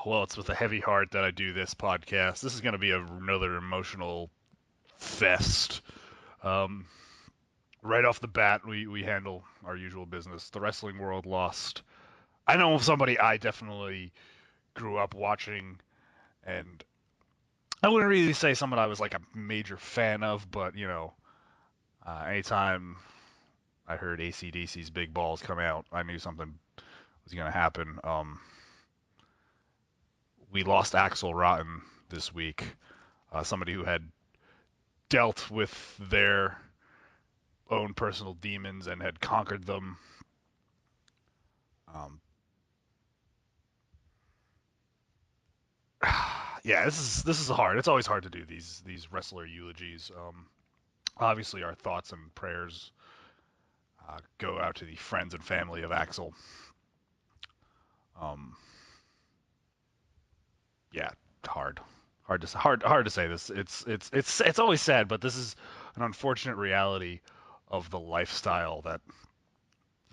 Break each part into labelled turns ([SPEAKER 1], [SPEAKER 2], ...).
[SPEAKER 1] Well, it's with a heavy heart that I do this podcast. This is going to be another emotional fest. Um, right off the bat, we handle our usual business. The wrestling world lost. I know somebody I definitely grew up watching, and I wouldn't really say someone I was like a major fan of, but anytime I heard ACDC's Big Balls come out, I knew something was going to happen. We lost Axel Rotten this week, somebody who had dealt with their own personal demons and had conquered them. Um, yeah, this is hard. It's always hard to do these wrestler eulogies. Obviously, our thoughts and prayers go out to the friends and family of Axel. Um, yeah, hard to say this. It's always sad, but this is an unfortunate reality of the lifestyle that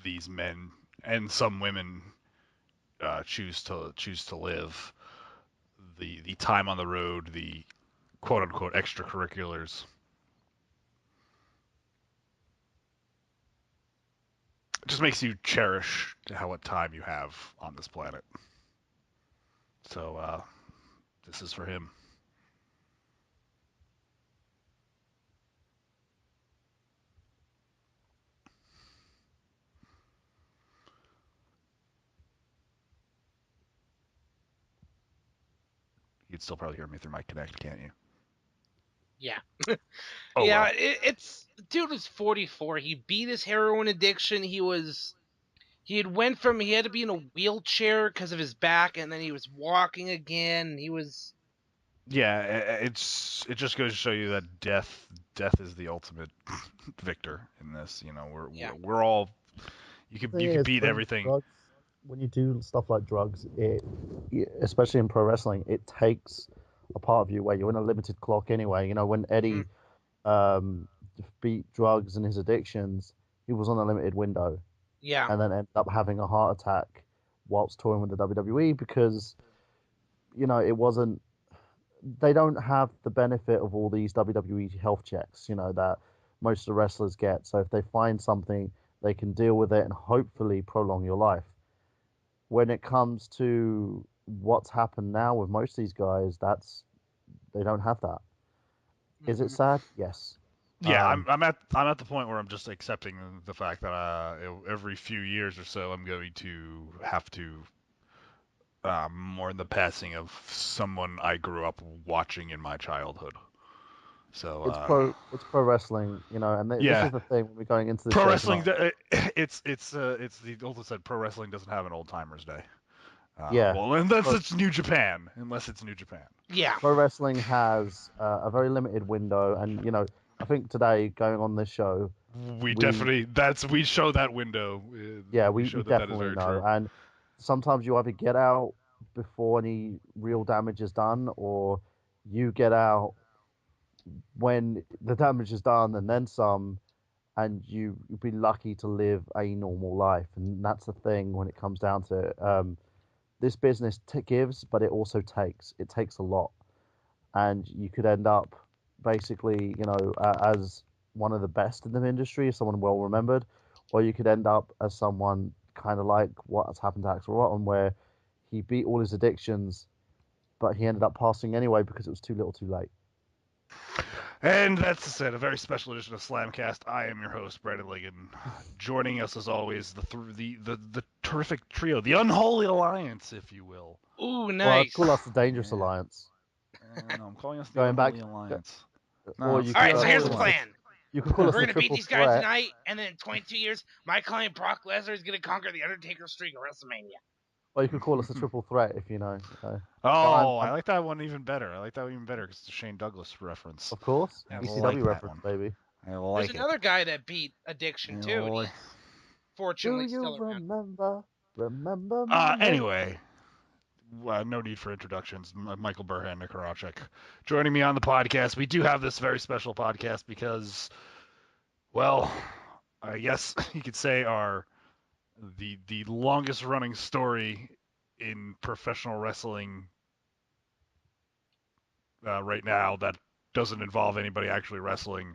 [SPEAKER 1] these men and some women choose to live. The time on the road, the quote unquote extracurriculars. It just makes you cherish what time you have on this planet. So this is for him. You'd still probably hear me through my Connect, can't you?
[SPEAKER 2] Yeah.
[SPEAKER 1] Oh
[SPEAKER 2] yeah,
[SPEAKER 1] well.
[SPEAKER 2] it's dude was 44. He beat his heroin addiction. He had to be in a wheelchair because of his back, and then he was walking again. He was
[SPEAKER 1] Yeah, it just goes to show you that death is the ultimate victor in this. We're all
[SPEAKER 3] The
[SPEAKER 1] you
[SPEAKER 3] thing
[SPEAKER 1] could
[SPEAKER 3] is,
[SPEAKER 1] beat everything.
[SPEAKER 3] when you do stuff like drugs, especially in pro wrestling, it takes a part of you where you're in a limited clock anyway. You know, when Eddie um, beat drugs and his addictions, he was on a limited window,
[SPEAKER 2] yeah.
[SPEAKER 3] and then ended up having a heart attack whilst touring with the WWE because it wasn't. They don't have the benefit of all these WWE health checks, that most of the wrestlers get. So if they find something, they can deal with it and hopefully prolong your life. When it comes to what's happened now with most of these guys, they don't have that. Is it sad? Yes.
[SPEAKER 1] Yeah, I'm at the point where I'm just accepting the fact that every few years or so I'm going to have to mourn the passing of someone I grew up watching in my childhood. So
[SPEAKER 3] It's pro wrestling, and this
[SPEAKER 1] yeah,
[SPEAKER 3] is the thing when we're going into the
[SPEAKER 1] pro
[SPEAKER 3] show
[SPEAKER 1] wrestling.
[SPEAKER 3] tonight.
[SPEAKER 1] It's the old said pro wrestling doesn't have an old timers day.
[SPEAKER 3] Yeah,
[SPEAKER 1] Well, unless
[SPEAKER 3] pro,
[SPEAKER 1] it's New Japan.
[SPEAKER 2] Yeah.
[SPEAKER 3] pro wrestling has a very limited window, and I think today going on this show,
[SPEAKER 1] We
[SPEAKER 3] we
[SPEAKER 1] definitely we show that window.
[SPEAKER 3] yeah
[SPEAKER 1] We
[SPEAKER 3] we
[SPEAKER 1] show that is
[SPEAKER 3] definitely
[SPEAKER 1] very
[SPEAKER 3] know,
[SPEAKER 1] true.
[SPEAKER 3] and sometimes you either get out before any real damage is done, or you get out when the damage is done and then some, and you'd be lucky to live a normal life. And that's the thing when it comes down to it. This business gives, but it also takes. It takes a lot, and you could end up basically, as one of the best in the industry, someone well remembered, or you could end up as someone kind of like what has happened to Axel Rotten, where he beat all his addictions, but he ended up passing anyway because it was too little, too late.
[SPEAKER 1] And that's said, a very special edition of Slamcast. I am your host, Brandon Liggan. Joining us as always, the terrific trio, the unholy alliance, if you will.
[SPEAKER 2] Ooh,
[SPEAKER 3] Or I'd
[SPEAKER 2] nice.
[SPEAKER 3] call us the Dangerous
[SPEAKER 1] Yeah.
[SPEAKER 3] Alliance.
[SPEAKER 1] No, I'm calling us the
[SPEAKER 3] Going back,
[SPEAKER 1] unholy alliance.
[SPEAKER 3] or
[SPEAKER 1] No,
[SPEAKER 3] you
[SPEAKER 1] it's
[SPEAKER 2] All
[SPEAKER 1] the
[SPEAKER 3] could
[SPEAKER 2] right, so here's
[SPEAKER 1] unholy
[SPEAKER 2] the
[SPEAKER 3] call us the
[SPEAKER 2] plan.
[SPEAKER 3] you could call us
[SPEAKER 2] We're
[SPEAKER 3] the
[SPEAKER 2] gonna beat
[SPEAKER 3] triple
[SPEAKER 2] these guys
[SPEAKER 3] threat.
[SPEAKER 2] tonight, and then in 22 years, my client Brock Lesnar is gonna conquer the Undertaker streak at WrestleMania.
[SPEAKER 3] Or you could call us a triple threat if you know. But
[SPEAKER 1] Oh, I
[SPEAKER 3] I'm
[SPEAKER 1] like that one even better. I like that one even better because it's a Shane Douglas reference.
[SPEAKER 3] of course
[SPEAKER 1] I like
[SPEAKER 3] ECW
[SPEAKER 1] that
[SPEAKER 3] reference,
[SPEAKER 1] one.
[SPEAKER 3] baby.
[SPEAKER 1] I
[SPEAKER 2] There's
[SPEAKER 1] like it.
[SPEAKER 2] another guy that beat addiction
[SPEAKER 1] I
[SPEAKER 2] too, and
[SPEAKER 1] like...
[SPEAKER 2] he's
[SPEAKER 3] Do
[SPEAKER 2] fortunately
[SPEAKER 3] you
[SPEAKER 2] still around.
[SPEAKER 3] remember my name?
[SPEAKER 1] Anyway, no need for introductions. Michael Burhan, Nick Horaceck, joining me on the podcast. We do have this very special podcast because, well, I guess you could say the longest running story in professional wrestling right now that doesn't involve anybody actually wrestling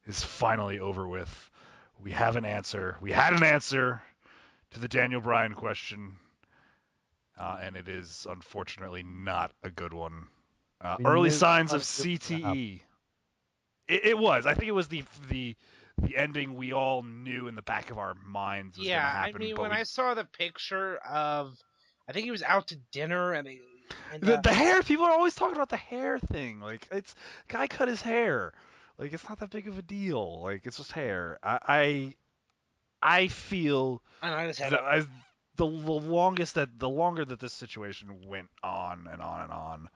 [SPEAKER 1] is finally over with. We have an answer. We had an answer to the Daniel Bryan question, and it is unfortunately not a good one.
[SPEAKER 3] We
[SPEAKER 1] Early
[SPEAKER 3] knew
[SPEAKER 1] signs
[SPEAKER 3] kind
[SPEAKER 1] of
[SPEAKER 3] of it was gonna happen.
[SPEAKER 1] CTE. It was. I think it was the ending we all knew in the back of our minds was going to
[SPEAKER 2] Yeah, I
[SPEAKER 1] happen.
[SPEAKER 2] mean,
[SPEAKER 1] But
[SPEAKER 2] when I saw the picture of, I think he was out to dinner and
[SPEAKER 1] the hair. People are always talking about the hair thing. Like it's guy cut his hair. Like it's not that big of a deal. Like it's just hair. I feel
[SPEAKER 2] I just had
[SPEAKER 1] that as the longer that this situation went on and on and on,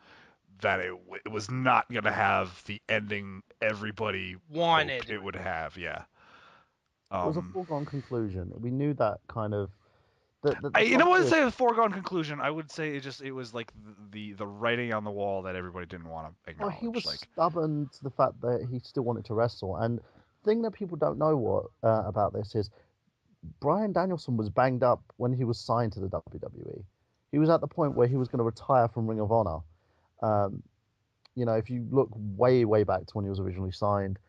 [SPEAKER 1] that it was not going to have the ending everybody hoped
[SPEAKER 2] wanted.
[SPEAKER 1] it would have. Yeah.
[SPEAKER 3] It was a foregone conclusion. We knew that kind of. The
[SPEAKER 1] You know, I
[SPEAKER 3] trouble
[SPEAKER 1] wouldn't
[SPEAKER 3] is,
[SPEAKER 1] say a foregone conclusion. I would say it was like the writing on the wall that everybody didn't want to
[SPEAKER 3] well, he
[SPEAKER 1] acknowledge.
[SPEAKER 3] was
[SPEAKER 1] Like
[SPEAKER 3] stubborn to the fact that he still wanted to wrestle. And the thing that people don't know about this is Brian Danielson was banged up when he was signed to the WWE. He was at the point where he was going to retire from Ring of Honor. Um, if you look way back to when he was originally signed,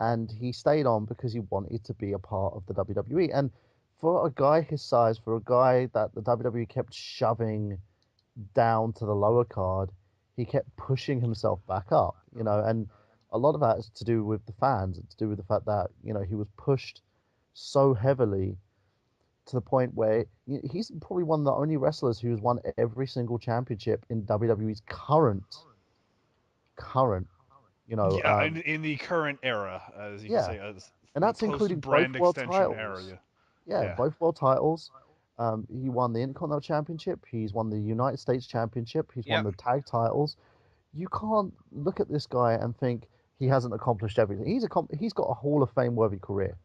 [SPEAKER 3] and he stayed on because he wanted to be a part of the WWE. And for a guy his size, for a guy that the WWE kept shoving down to the lower card, he kept pushing himself back up, and a lot of that is to do with the fans. It's to do with the fact that, he was pushed so heavily to the point where he's probably one of the only wrestlers who's won every single championship in WWE's current,
[SPEAKER 1] yeah, in the current era, as you can
[SPEAKER 3] yeah,
[SPEAKER 1] say, as
[SPEAKER 3] and
[SPEAKER 1] the
[SPEAKER 3] that's
[SPEAKER 1] post
[SPEAKER 3] including both
[SPEAKER 1] brand
[SPEAKER 3] world
[SPEAKER 1] extension era.
[SPEAKER 3] titles.
[SPEAKER 1] Yeah.
[SPEAKER 3] Yeah,
[SPEAKER 1] Yeah.
[SPEAKER 3] both world titles. He won the Intercontinental Championship. He's won the United States Championship. He's won
[SPEAKER 2] Yep.
[SPEAKER 3] the tag titles. You can't look at this guy and think he hasn't accomplished everything. He's got a Hall of Fame worthy career,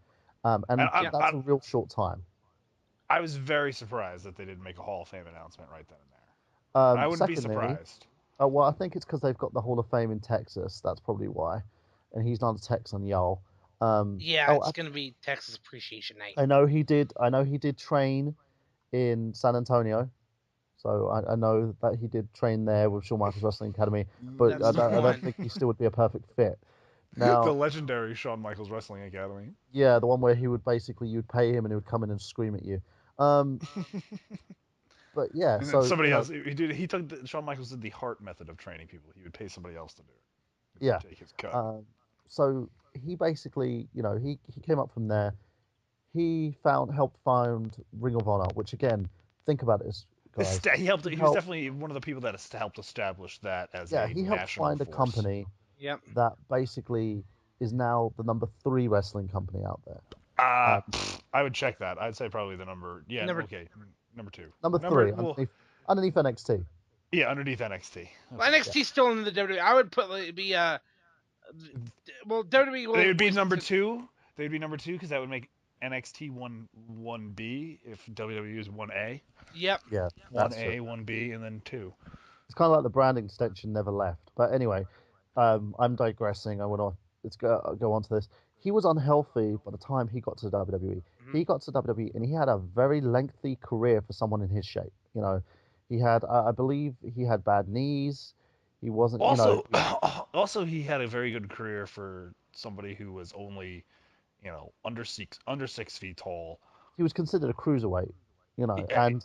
[SPEAKER 1] And
[SPEAKER 3] and
[SPEAKER 2] Yeah.
[SPEAKER 3] that's a real short time.
[SPEAKER 1] I was very surprised that they didn't make a Hall of Fame announcement right then and there. And I wouldn't be
[SPEAKER 3] Secondly,
[SPEAKER 1] surprised.
[SPEAKER 3] well, I think it's because they've got the Hall of Fame in Texas. That's probably why, and he's not a Texan, y'all.
[SPEAKER 2] Yeah,
[SPEAKER 3] Oh,
[SPEAKER 2] it's gonna be Texas Appreciation Night.
[SPEAKER 3] I know he did. I know he did train in San Antonio. So I know that he did train there with Shawn Michaels Wrestling Academy, but
[SPEAKER 2] That's the
[SPEAKER 3] I don't
[SPEAKER 2] one.
[SPEAKER 3] think he still would be a perfect fit.
[SPEAKER 1] The
[SPEAKER 3] Now,
[SPEAKER 1] legendary Shawn Michaels Wrestling Academy.
[SPEAKER 3] yeah, the one where he would basically you'd pay him and he would come in and scream at you. Um, but yeah,
[SPEAKER 1] And then
[SPEAKER 3] so
[SPEAKER 1] somebody else. He took Shawn Michaels did the Hart method of training people. He would pay somebody else to do it.
[SPEAKER 3] yeah,
[SPEAKER 1] Take his cut.
[SPEAKER 3] so he basically he came up from there. He helped found Ring of Honor, which again, think about this, guys.
[SPEAKER 1] He helped.
[SPEAKER 3] He
[SPEAKER 1] He was
[SPEAKER 3] helped,
[SPEAKER 1] definitely one of the people that helped establish that as
[SPEAKER 3] yeah,
[SPEAKER 1] a
[SPEAKER 3] he helped
[SPEAKER 1] national
[SPEAKER 3] find a
[SPEAKER 1] force.
[SPEAKER 3] company
[SPEAKER 2] Yep.
[SPEAKER 3] that basically is now the number 3 wrestling company out there.
[SPEAKER 1] I would check that. I'd say probably the number. Yeah,
[SPEAKER 2] Number
[SPEAKER 1] okay, number two.
[SPEAKER 3] Number
[SPEAKER 1] Number
[SPEAKER 3] 3
[SPEAKER 1] well,
[SPEAKER 3] underneath NXT.
[SPEAKER 1] yeah, underneath NXT.
[SPEAKER 2] Well,
[SPEAKER 1] Okay.
[SPEAKER 2] NXT's still in the WWE. I would put be well WWE
[SPEAKER 1] They
[SPEAKER 2] will
[SPEAKER 1] would be
[SPEAKER 2] always
[SPEAKER 1] number
[SPEAKER 2] consider,
[SPEAKER 1] two. They'd be number two because that would make NXT one B if WWE is one A,
[SPEAKER 2] Yep.
[SPEAKER 3] Yeah,
[SPEAKER 1] one
[SPEAKER 3] that's true.
[SPEAKER 1] A, one B, and then two.
[SPEAKER 3] It's kind of like the brand extension never left. But anyway, I'm digressing. I want to let's go on to this. He was unhealthy by the time he got to the WWE.
[SPEAKER 2] Mm-hmm.
[SPEAKER 3] He got to WWE and he had a very lengthy career for someone in his shape. He had, I believe, he had bad knees. He wasn't,
[SPEAKER 1] Also, also he had a very good career for somebody who was only, under 6 feet tall.
[SPEAKER 3] he was considered a cruiserweight.
[SPEAKER 1] I,
[SPEAKER 3] And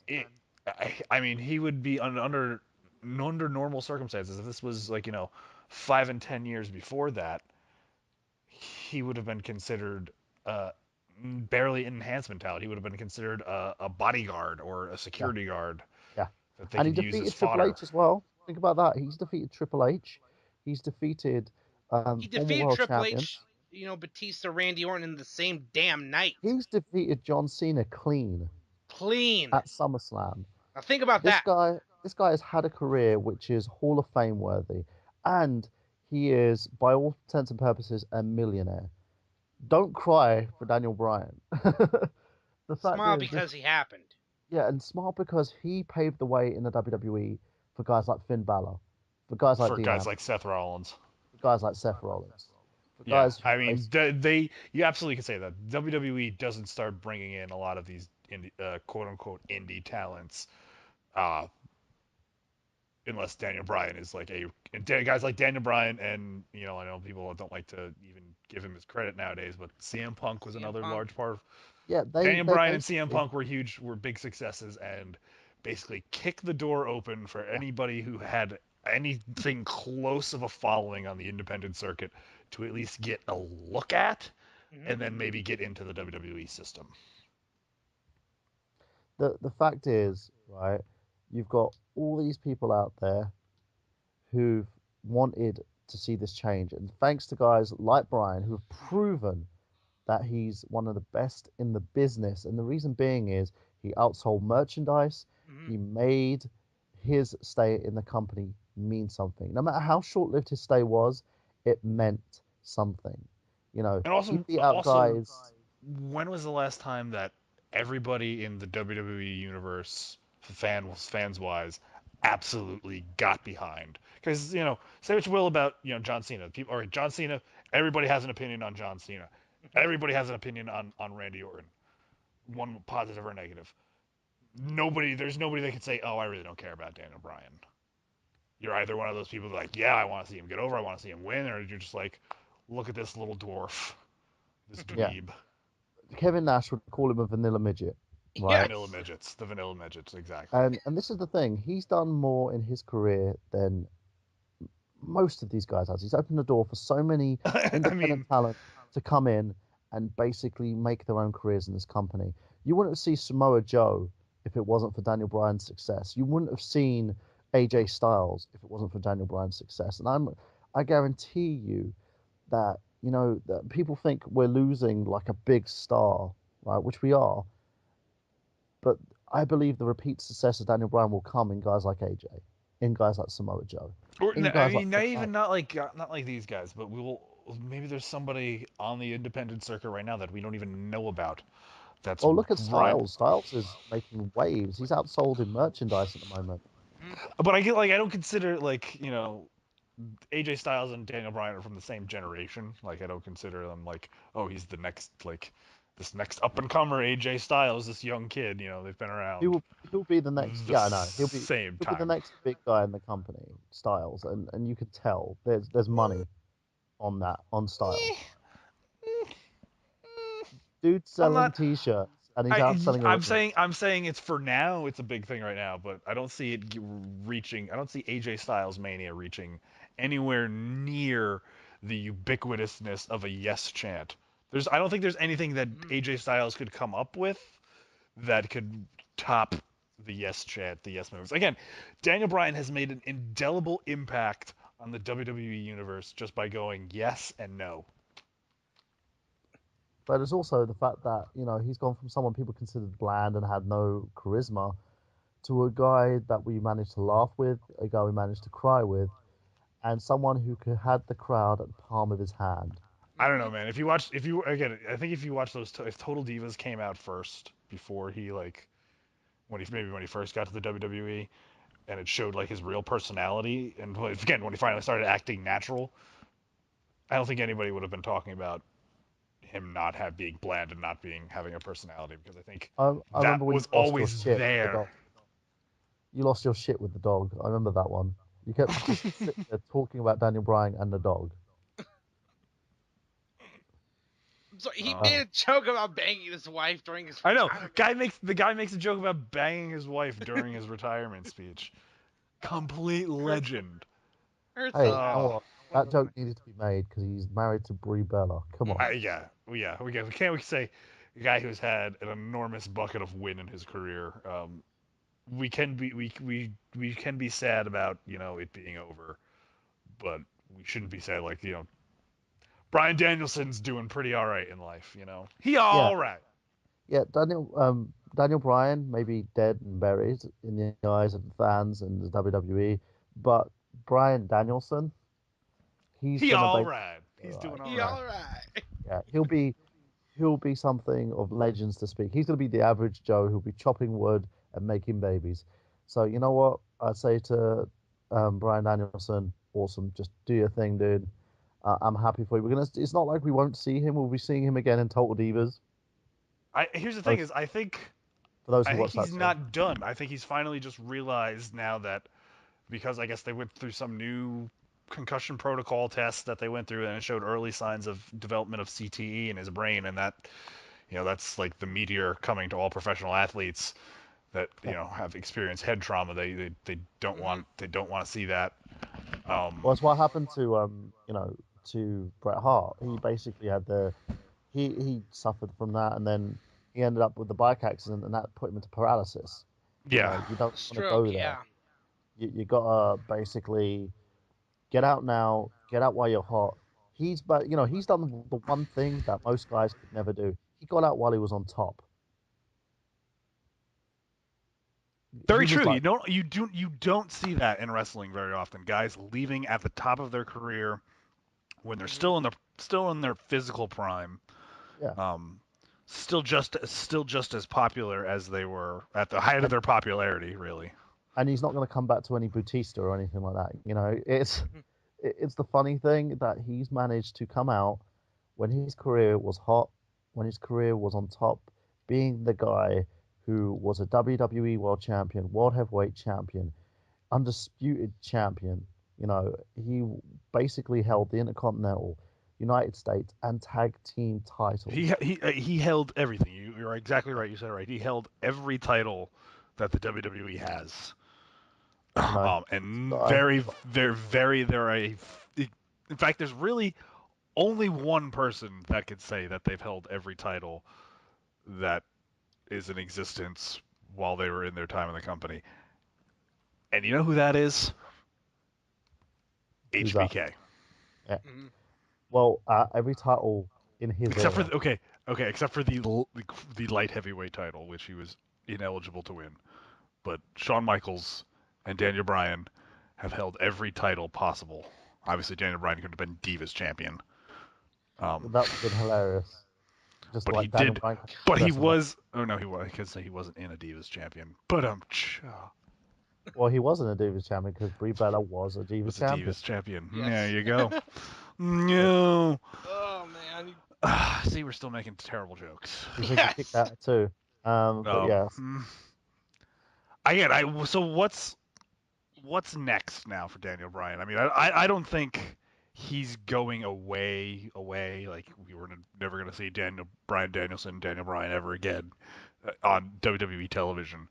[SPEAKER 1] I mean, he would be under normal circumstances. If this was like 5 and 10 years before that, he would have been considered uh, barely enhancement talent. He would have been considered a bodyguard or a
[SPEAKER 3] yeah,
[SPEAKER 1] security guard
[SPEAKER 3] yeah.
[SPEAKER 1] that they
[SPEAKER 3] And he
[SPEAKER 1] could use as
[SPEAKER 3] defeated Triple
[SPEAKER 1] fodder.
[SPEAKER 3] H as well. Think about that. He's defeated Triple H. He's defeated
[SPEAKER 2] He
[SPEAKER 3] former
[SPEAKER 2] defeated
[SPEAKER 3] world
[SPEAKER 2] Triple H,
[SPEAKER 3] champions.
[SPEAKER 2] Batista, Randy Orton in the same damn night.
[SPEAKER 3] He's defeated John Cena clean
[SPEAKER 2] Clean.
[SPEAKER 3] at SummerSlam.
[SPEAKER 2] Now think about
[SPEAKER 3] This
[SPEAKER 2] that.
[SPEAKER 3] guy, this guy has had a career which is Hall of Fame worthy, and he is, by all intents and purposes, a millionaire. Don't cry for Daniel Bryan. The fact
[SPEAKER 2] Smile
[SPEAKER 3] is,
[SPEAKER 2] because he happened.
[SPEAKER 3] yeah, and smart because he paved the way in the WWE for guys like Finn Balor, for guys like
[SPEAKER 1] For
[SPEAKER 3] Dean
[SPEAKER 1] guys
[SPEAKER 3] Ambrose,
[SPEAKER 1] like Seth Rollins.
[SPEAKER 3] for guys like Seth Rollins, for
[SPEAKER 1] Yeah,
[SPEAKER 3] guys who
[SPEAKER 1] I mean,
[SPEAKER 3] basically,
[SPEAKER 1] you absolutely could say that WWE doesn't start bringing in a lot of these indie, quote unquote indie talents Uh, unless Daniel Bryan is like guys like Daniel Bryan, and I know people don't like to even give him his credit nowadays, but CM Punk was
[SPEAKER 2] CM
[SPEAKER 1] another
[SPEAKER 2] Punk.
[SPEAKER 1] large part of
[SPEAKER 3] Yeah,
[SPEAKER 1] Daniel
[SPEAKER 3] they
[SPEAKER 1] Bryan and CM
[SPEAKER 3] basically,
[SPEAKER 1] Punk were big successes, and basically kicked the door open for anybody who had anything close of a following on the independent circuit to at least get a look at,
[SPEAKER 2] Hmm.
[SPEAKER 1] and then maybe get into the WWE system.
[SPEAKER 3] the fact is, right, you've got all these people out there who've wanted to see this change, and thanks to guys like Brian who have proven that he's one of the best in the business. And the reason being is he outsold merchandise.
[SPEAKER 2] Hmm.
[SPEAKER 3] He made his stay in the company mean something. No matter how short-lived his stay was, it meant something.
[SPEAKER 1] And
[SPEAKER 3] He
[SPEAKER 1] also,
[SPEAKER 3] beat out
[SPEAKER 1] also,
[SPEAKER 3] guys.
[SPEAKER 1] when was the last time that everybody in the WWE universe, fans wise, absolutely got behind? Because say what you will about John Cena, people or John Cena, everybody has an opinion on John Cena. Everybody has an opinion on Randy Orton, one positive or negative. There's nobody that can say, oh, I really don't care about Daniel Bryan. You're either one of those people that like, yeah, I want to see him get over, I want to see him win, or you're just like, look at this little dwarf, this
[SPEAKER 3] Yeah,
[SPEAKER 1] dweeb.
[SPEAKER 3] Kevin Nash would call him a vanilla midget, right?
[SPEAKER 2] Yes.
[SPEAKER 1] The vanilla midgets, exactly.
[SPEAKER 3] And this is the thing. He's done more in his career than most of these guys has. He's opened the door for so many
[SPEAKER 1] I
[SPEAKER 3] independent
[SPEAKER 1] mean,
[SPEAKER 3] talent to come in and basically make their own careers in this company. You wouldn't see Samoa Joe if it wasn't for Daniel Bryan's success. You wouldn't have seen AJ Styles if it wasn't for Daniel Bryan's success. And I guarantee you that that people think we're losing like a big star, right? Which we are, but I believe the repeat success of Daniel Bryan will come in guys like AJ, in guys like Samoa Joe, in
[SPEAKER 1] I
[SPEAKER 3] guys like
[SPEAKER 1] mean,
[SPEAKER 3] Finn Balor.
[SPEAKER 1] not like these guys, but we will. Maybe there's somebody on the independent circuit right now that we don't even know about. That's
[SPEAKER 3] Oh, look at
[SPEAKER 1] right.
[SPEAKER 3] Styles. Styles is making waves. He's outsold in merchandise at the moment.
[SPEAKER 2] Mhm.
[SPEAKER 1] But I don't consider AJ Styles and Daniel Bryan are from the same generation. Like I don't consider them like, oh, he's the next this next up and comer AJ Styles, this young kid. They've been
[SPEAKER 3] He
[SPEAKER 1] around
[SPEAKER 3] will he'll be the next.
[SPEAKER 1] the
[SPEAKER 3] Yeah, I know.
[SPEAKER 1] same
[SPEAKER 3] He'll be the
[SPEAKER 1] time.
[SPEAKER 3] next big guy in the company. Styles, and you could tell there's money on that on Styles. Dude's
[SPEAKER 1] I'm
[SPEAKER 3] selling
[SPEAKER 1] not.
[SPEAKER 3] T-shirts and he's outselling originals.
[SPEAKER 1] I'm saying it's for now. It's a big thing right now, but I don't see it reaching. I don't see AJ Styles Mania reaching anywhere near the ubiquitousness of a yes chant. I don't think there's anything that
[SPEAKER 2] Mhm.
[SPEAKER 1] AJ Styles could come up with that could top the yes chant, the yes moves. Again, Daniel Bryan has made an indelible impact on the WWE universe just by going yes and no.
[SPEAKER 3] But it's also the fact that he's gone from someone people considered bland and had no charisma to a guy that we managed to laugh with, a guy we managed to cry with, and someone who could had the crowd at the palm of his hand.
[SPEAKER 1] I don't know,
[SPEAKER 2] Mhm.
[SPEAKER 1] man. I think if you watch those, if Total Divas came out first before he when he first got to the WWE, and it showed like his real personality, and again when he finally started acting natural, I don't think anybody would have been talking about him not being bland and not being having a personality because I think
[SPEAKER 3] I
[SPEAKER 1] that
[SPEAKER 3] remember when you
[SPEAKER 1] was
[SPEAKER 3] lost your
[SPEAKER 1] always
[SPEAKER 3] shit with the
[SPEAKER 1] there.
[SPEAKER 3] dog. You lost your shit with the dog. I remember that one. You kept just sitting there talking about Daniel Bryan and the dog.
[SPEAKER 2] So he
[SPEAKER 1] Oh.
[SPEAKER 2] made
[SPEAKER 3] Uh,
[SPEAKER 2] a joke about banging his wife during his
[SPEAKER 1] I know.
[SPEAKER 2] retirement.
[SPEAKER 1] Guy makes a joke about banging his wife during his retirement speech. Complete
[SPEAKER 2] Hurts,
[SPEAKER 1] legend.
[SPEAKER 2] hurts
[SPEAKER 3] hey,
[SPEAKER 2] to
[SPEAKER 3] you know
[SPEAKER 2] laugh.
[SPEAKER 1] Oh,
[SPEAKER 3] what? That joke needed to be made because he's married to Brie Bella. Come on.
[SPEAKER 2] Hmm.
[SPEAKER 1] yeah, we say a guy who's had an enormous bucket of win in his career. We can be sad about it being over, but we shouldn't be sad like Brian Danielson's doing pretty all right in life. He
[SPEAKER 3] Yeah,
[SPEAKER 1] all right.
[SPEAKER 3] yeah. Daniel Bryan may be dead and buried in the eyes of the fans and the WWE, but Brian Danielson, he's
[SPEAKER 1] He
[SPEAKER 3] gonna
[SPEAKER 1] all
[SPEAKER 3] make
[SPEAKER 1] right.
[SPEAKER 3] all
[SPEAKER 1] He's
[SPEAKER 3] right.
[SPEAKER 1] doing all
[SPEAKER 2] He
[SPEAKER 1] right.
[SPEAKER 2] all right.
[SPEAKER 3] Yeah, he'll be something of legends to speak. He's gonna be the average Joe who'll be chopping wood and making babies. So you know what I say to Brian Danielson, awesome. Just do your thing, dude. I'm happy for you. We're gonna. It's not like we won't see him. We'll be seeing him again in Total Divas.
[SPEAKER 1] Here's the thing
[SPEAKER 3] Most,
[SPEAKER 1] is I think
[SPEAKER 3] For those
[SPEAKER 1] I
[SPEAKER 3] who
[SPEAKER 1] think
[SPEAKER 3] watch that
[SPEAKER 1] he's
[SPEAKER 3] show.
[SPEAKER 1] not done. I think he's finally just realized now that because I guess they went through some new concussion protocol test that they went through and it showed early signs of development of CTE in his brain, and that that's like the meteor coming to all professional athletes that have experienced head trauma. They don't want to see that.
[SPEAKER 3] Well, it's what happened to to Bret Hart. He basically had he suffered from that, and then he ended up with the bike accident, and that put him into paralysis.
[SPEAKER 1] Yeah,
[SPEAKER 3] You don't want to
[SPEAKER 2] Stroke,
[SPEAKER 3] go there.
[SPEAKER 2] yeah.
[SPEAKER 3] You gotta basically get out now, get out while you're hot. But he's done the one thing that most guys could never do. He got out while he was on top. He
[SPEAKER 1] very
[SPEAKER 3] was
[SPEAKER 1] true.
[SPEAKER 3] like,
[SPEAKER 1] You don't see that in wrestling very often. Guys leaving at the top of their career when they're still in their physical prime.
[SPEAKER 3] yeah,
[SPEAKER 1] Um, still just as popular as they were at the height of
[SPEAKER 3] and
[SPEAKER 1] their popularity, really.
[SPEAKER 3] and he's not going to come back to any Bautista or anything like that. It's the funny thing that he's managed to come out when his career was hot, when his career was on top, being the guy who was a WWE World Champion, World Heavyweight Champion, undisputed champion. He basically held the Intercontinental, United States, and tag team titles.
[SPEAKER 1] He held everything. You're exactly right. You said it right. He held every title that the WWE has.
[SPEAKER 3] You know,
[SPEAKER 1] And
[SPEAKER 3] guy,
[SPEAKER 1] there are in fact, there's really only one person that could say that they've held every title that is in existence while they were in their time in the company. And you know who that is?
[SPEAKER 3] who's that?
[SPEAKER 1] HBK.
[SPEAKER 3] Yeah. Well, every title in his
[SPEAKER 1] Except for
[SPEAKER 3] era.
[SPEAKER 1] except for the light heavyweight title, which he was ineligible to win. But Shawn Michaels and Daniel Bryan have held every title possible. Obviously, Daniel Bryan could have been Divas champion.
[SPEAKER 3] That would have been hilarious. Just
[SPEAKER 1] But he
[SPEAKER 3] like Daniel
[SPEAKER 1] did.
[SPEAKER 3] Bryan
[SPEAKER 1] But he
[SPEAKER 3] dressing up.
[SPEAKER 1] was. Oh no, he was. I could say he wasn't in a Divas champion. But
[SPEAKER 3] Well, he wasn't a Divas champion because Brie Bella was a Divas
[SPEAKER 1] was a
[SPEAKER 3] champion.
[SPEAKER 1] Divas champion.
[SPEAKER 2] Yes.
[SPEAKER 1] There you go. No.
[SPEAKER 2] Oh man.
[SPEAKER 1] See, we're still making terrible jokes.
[SPEAKER 3] You think he kicked out too? But yeah,
[SPEAKER 1] So what's next now for Daniel Bryan? I mean, I don't think he's going away. Like we were never going to see Bryan Danielson ever again on WWE television.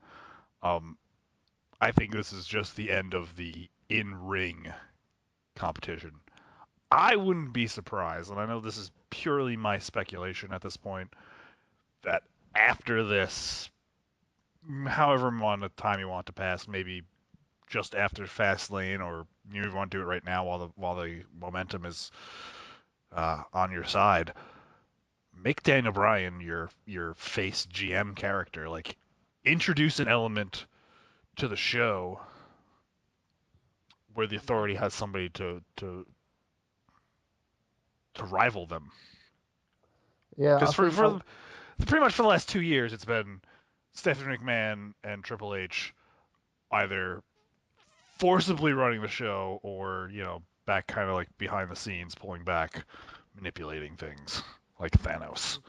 [SPEAKER 1] I think this is just the end of the in-ring competition. I wouldn't be surprised, and I know this is purely my speculation at this point, that after this, however amount of time you want to pass, maybe just after Fastlane, or you want to do it right now while the momentum is on your side. Make Daniel Bryan your face GM character. Like, introduce an element to the show where the Authority has somebody to rival them.
[SPEAKER 3] yeah. I
[SPEAKER 1] Because
[SPEAKER 3] think
[SPEAKER 1] for pretty much for the last 2 years, it's been Stephanie McMahon and Triple H either forcibly running the show or back kind of like behind the scenes, pulling back, manipulating things like Thanos.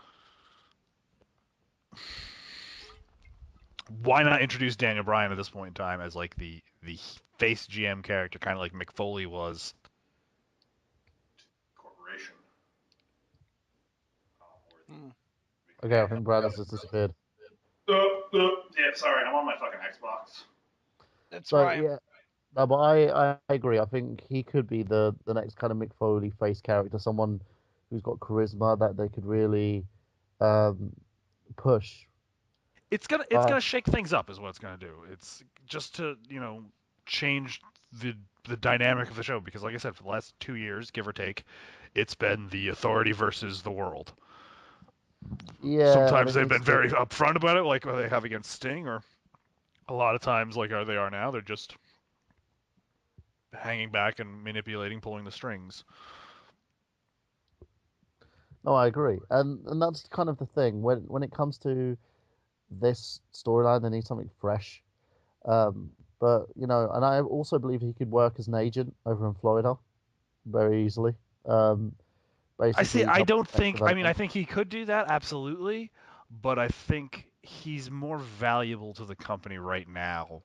[SPEAKER 1] Why not introduce Daniel Bryan at this point in time as like the face GM character, kind of like Mick Foley was? Corporation.
[SPEAKER 3] okay. I think Brad has just disappeared.
[SPEAKER 1] Yeah, sorry, I'm on my fucking Xbox.
[SPEAKER 2] That's
[SPEAKER 3] So
[SPEAKER 2] why.
[SPEAKER 3] yeah, no, but I agree. I think he could be the next kind of Mick Foley face character, someone who's got charisma that they could really um, push.
[SPEAKER 1] It's
[SPEAKER 3] Uh,
[SPEAKER 1] gonna shake things up, is what it's gonna do. It's just to change the dynamic of the show, because like I said, for the last 2 years, give or take, it's been the Authority versus the World.
[SPEAKER 3] yeah, and
[SPEAKER 1] Sometimes
[SPEAKER 3] it
[SPEAKER 1] they've
[SPEAKER 3] needs
[SPEAKER 1] been
[SPEAKER 3] to.
[SPEAKER 1] very upfront about it, like what they have against Sting, or a lot of times, like they are now, they're just hanging back and manipulating, pulling the strings.
[SPEAKER 3] No, I agree, and that's kind of the thing when it comes to this storyline, they need something fresh. Um, but and I also believe he could work as an agent over in Florida very easily. Um,
[SPEAKER 1] I see.
[SPEAKER 3] Basically,
[SPEAKER 1] I
[SPEAKER 3] help
[SPEAKER 1] don't
[SPEAKER 3] with next
[SPEAKER 1] think. I mean, I
[SPEAKER 3] development.
[SPEAKER 1] think he could do that absolutely, but I think he's more valuable to the company right now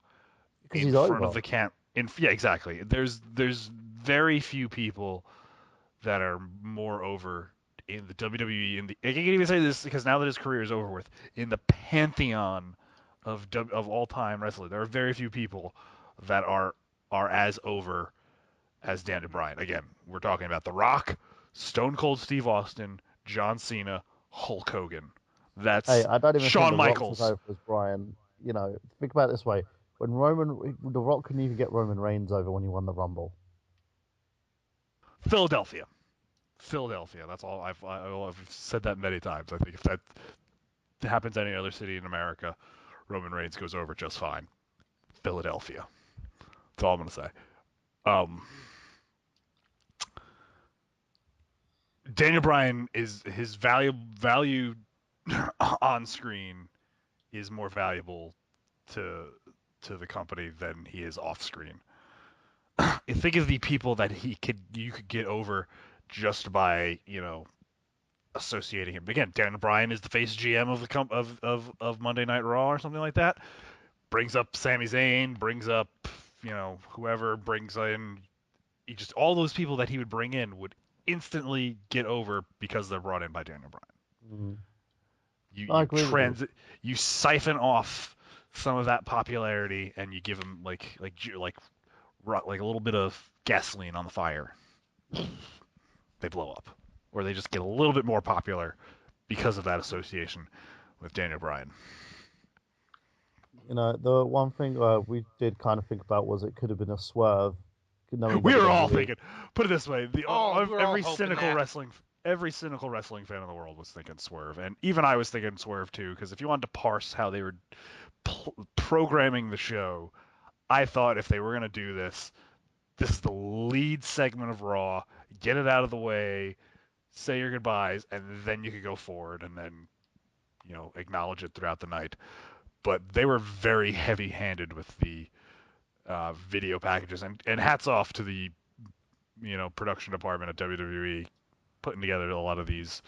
[SPEAKER 3] because
[SPEAKER 1] in
[SPEAKER 3] he's
[SPEAKER 1] front
[SPEAKER 3] over.
[SPEAKER 1] of the camp. Yeah, exactly. There's very few people that are more over in the WWE. I can even say this because now that his career is over with, in the pantheon of all time wrestling, there are very few people that are as over as Daniel Bryan. Again, we're talking about The Rock, Stone Cold Steve Austin, John Cena, Hulk Hogan.
[SPEAKER 3] Hey,
[SPEAKER 1] That's
[SPEAKER 3] I don't even think
[SPEAKER 1] Shawn
[SPEAKER 3] The Rock's as
[SPEAKER 1] Michaels.
[SPEAKER 3] over as Brian. You know, think about it this way: when The Rock couldn't even get Roman Reigns over when he won the Rumble.
[SPEAKER 1] Philadelphia. Philadelphia. That's all. I've said that many times. I think if that happens any other city in America, Roman Reigns goes over just fine. Philadelphia. That's all I'm gonna say. Um, Daniel Bryan is his value on screen is more valuable to the company than he is off screen. Think of the people that you could get over just by associating him. Again, Daniel Bryan is the face GM of the of Monday Night Raw or something like that. Brings up Sami Zayn, brings up whoever brings in. He just all those people that he would bring in would instantly get over because they're brought in by Daniel Bryan.
[SPEAKER 3] Mm.
[SPEAKER 1] You
[SPEAKER 3] I
[SPEAKER 1] you
[SPEAKER 3] agree with you.
[SPEAKER 1] you siphon off some of that popularity and you give them like a little bit of gasoline on the fire. They blow up, or they just get a little bit more popular because of that association with Daniel Bryan.
[SPEAKER 3] You know, the one thing we did kind of think about was it could have been a swerve, knowing
[SPEAKER 1] We were all
[SPEAKER 3] WWE.
[SPEAKER 1] thinking, put it this way,
[SPEAKER 2] Oh, we were all hoping that.
[SPEAKER 1] every cynical wrestling fan in the world was thinking Swerve, and even I was thinking Swerve too, because if you wanted to parse how they were programming the show, I thought if they were going to do this, this is the lead segment of Raw, get it out of the way, say your goodbyes, and then you could go forward and then, acknowledge it throughout the night. But they were very heavy-handed with the video packages, and hats off to the production department at WWE putting together a lot of these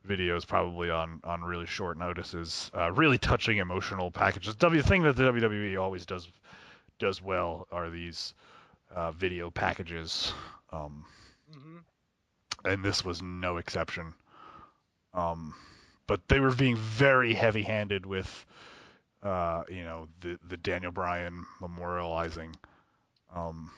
[SPEAKER 1] videos probably on really short notices, really touching emotional packages. The thing that the WWE always does well are these video packages,
[SPEAKER 2] Mm-hmm.
[SPEAKER 1] and this was no exception. But they were being very heavy-handed with the Daniel Bryan memorializing. Um,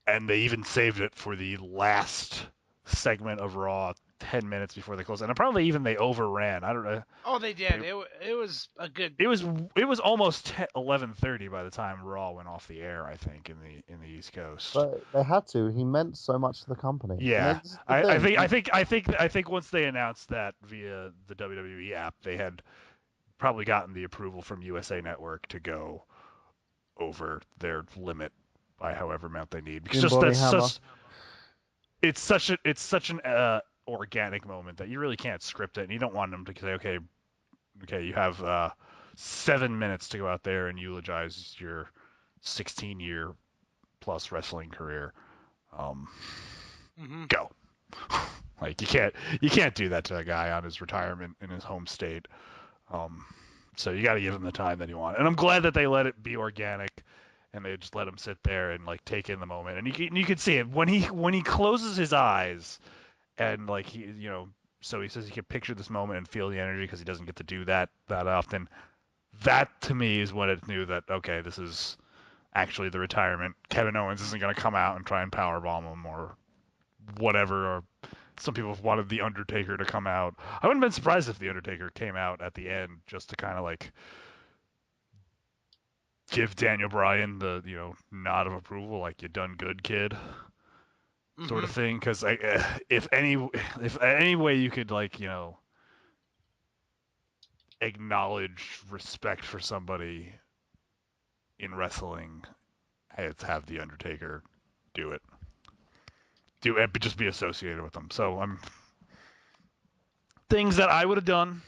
[SPEAKER 1] and they even saved it for the last segment of Raw, 10 minutes before they closed. And probably even they overran. I don't know.
[SPEAKER 2] Oh, they did. It was a good.
[SPEAKER 1] It was almost 11:30 by the time Raw went off the air. I think in the East Coast.
[SPEAKER 3] But they had to. He meant so much to the company. And
[SPEAKER 1] Yeah,
[SPEAKER 3] this is the
[SPEAKER 1] I
[SPEAKER 3] thing.
[SPEAKER 1] think once they announced that via the WWE app, they had probably gotten the approval from USA Network to go over their limit by however amount they need, because
[SPEAKER 3] Jim
[SPEAKER 1] just
[SPEAKER 3] Bobby
[SPEAKER 1] that's
[SPEAKER 3] Hammer.
[SPEAKER 1] such it's such an organic moment that you really can't script it, and you don't want them to say, okay, you have 7 minutes to go out there and eulogize your 16-year plus wrestling career. Um,
[SPEAKER 2] Mm-hmm.
[SPEAKER 1] Go. Like you can't do that to a guy on his retirement in his home state. Um, so you got to give him the time that he wants. And I'm glad that they let it be organic, and they just let him sit there and like take in the moment. And you can see it when he closes his eyes, and like so he says he can picture this moment and feel the energy because he doesn't get to do that often. That to me is when it knew that okay, this is actually the retirement. Kevin Owens isn't going to come out and try and powerbomb him or whatever. Or some people wanted the Undertaker to come out. I wouldn't have been surprised if the Undertaker came out at the end just to kind of like give Daniel Bryan the nod of approval, like you done good, kid, sort
[SPEAKER 2] Mm-hmm.
[SPEAKER 1] of thing. Because if any way you could like acknowledge respect for somebody in wrestling, it's have the Undertaker do it. Do it, but just be associated with them. So things that I would have done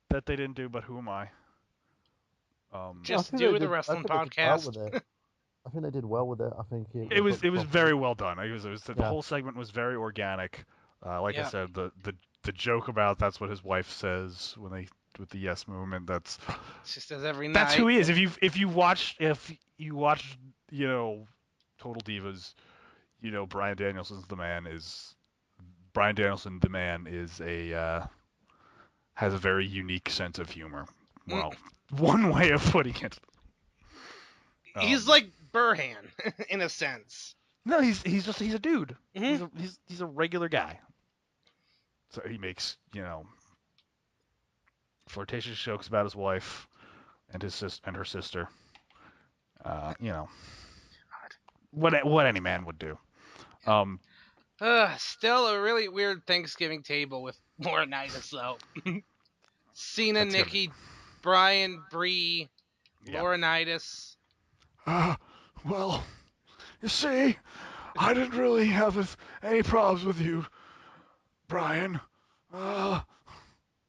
[SPEAKER 1] that they didn't do, but who am I?
[SPEAKER 3] I
[SPEAKER 2] Just
[SPEAKER 3] think they
[SPEAKER 2] do the
[SPEAKER 3] did. I
[SPEAKER 2] wrestling
[SPEAKER 3] think they did well with
[SPEAKER 2] podcast.
[SPEAKER 3] it. I think they did well with it. I think it
[SPEAKER 1] It
[SPEAKER 3] was
[SPEAKER 1] was
[SPEAKER 3] booked
[SPEAKER 1] it was
[SPEAKER 3] properly.
[SPEAKER 1] very well done. It was the
[SPEAKER 3] Yeah.
[SPEAKER 1] whole segment was very organic. Like I
[SPEAKER 2] Yeah.
[SPEAKER 1] said, the joke about that's what his wife says when they with the yes movement. That's
[SPEAKER 2] She says every night.
[SPEAKER 1] that's who he is. If you watch Total Divas, Brian Danielson the man is a has a very unique sense of humor. Well, one way of putting it.
[SPEAKER 2] He's like Burhan in a sense.
[SPEAKER 1] No, he's a dude.
[SPEAKER 2] Mhm.
[SPEAKER 1] He's a regular guy. So he makes flirtatious jokes about his wife and her sister. What any man would do.
[SPEAKER 2] Still a really weird Thanksgiving table with Laurinaitis though. Cena,
[SPEAKER 1] That's
[SPEAKER 2] Nikki, Brian, Bree,
[SPEAKER 1] Yeah.
[SPEAKER 2] Laurinaitis.
[SPEAKER 1] Well, you see, I didn't really have any problems with you, Brian. I